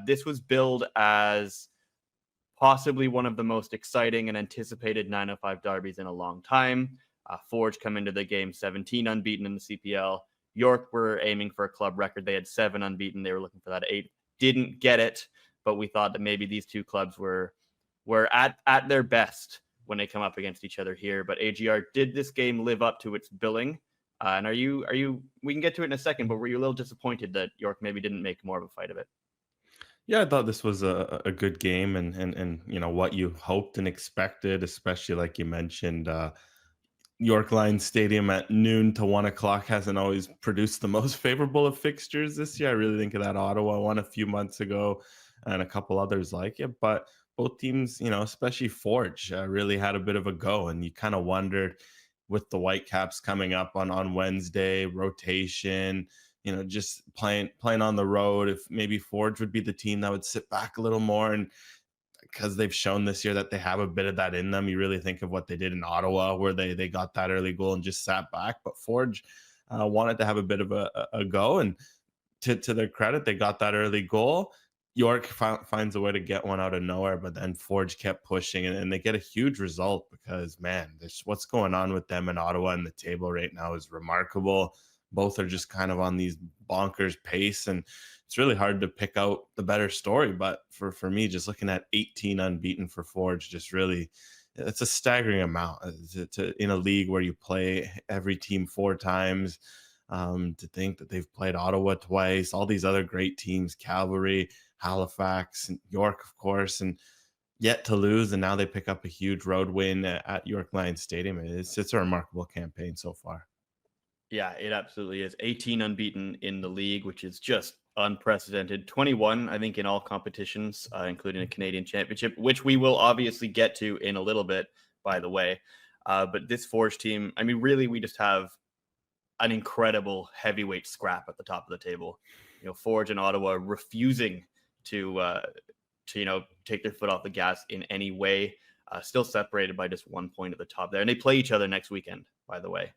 This was billed as possibly one of the most exciting and anticipated 905 derbies in a long time. Forge come into the game 17 unbeaten in the CPL. York were aiming for a club record. They had 7 unbeaten. They were looking for that 8. Didn't get it, but we thought that maybe these two clubs were at their best when they come up against each other here. But AGR, did this game live up to its billing? And are you? We can get to it in a second, but were you a little disappointed that York maybe didn't make more of a fight of it? Yeah, I thought this was a good game, and what you hoped and expected, especially like you mentioned, York Lions Stadium at noon to 1 o'clock hasn't always produced the most favorable of fixtures this year. I really think of that Ottawa one a few months ago and a couple others like it. But both teams, especially Forge, really had a bit of a go. And you kind of wondered with the Whitecaps coming up on Wednesday, rotation, just playing on the road, if maybe Forge would be the team that would sit back a little more. And because they've shown this year that they have a bit of that in them. You really think of what they did in Ottawa, where they got that early goal and just sat back. But Forge wanted to have a bit of a go, and to their credit, they got that early goal. York finds a way to get one out of nowhere, but then Forge kept pushing, and they get a huge result because, man, what's going on with them in Ottawa and the table right now is remarkable. Both are just kind of on these bonkers pace, and it's really hard to pick out the better story. But for me, just looking at 18 unbeaten for Forge, just really, it's a staggering amount in a league where you play every team 4 times. To think that they've played Ottawa twice, all these other great teams, Calgary, Halifax, and York, of course, and yet to lose. And now they pick up a huge road win at York Lions Stadium. It's a remarkable campaign so far. Yeah, it absolutely is. 18 unbeaten in the league, which is just unprecedented. 21, I think, in all competitions, including a Canadian championship, which we will obviously get to in a little bit, by the way. But this Forge team, I mean, really, we just have an incredible heavyweight scrap at the top of the table. Forge and Ottawa refusing to take their foot off the gas in any way. Still separated by just 1 point at the top there, and they play each other next weekend, by the way.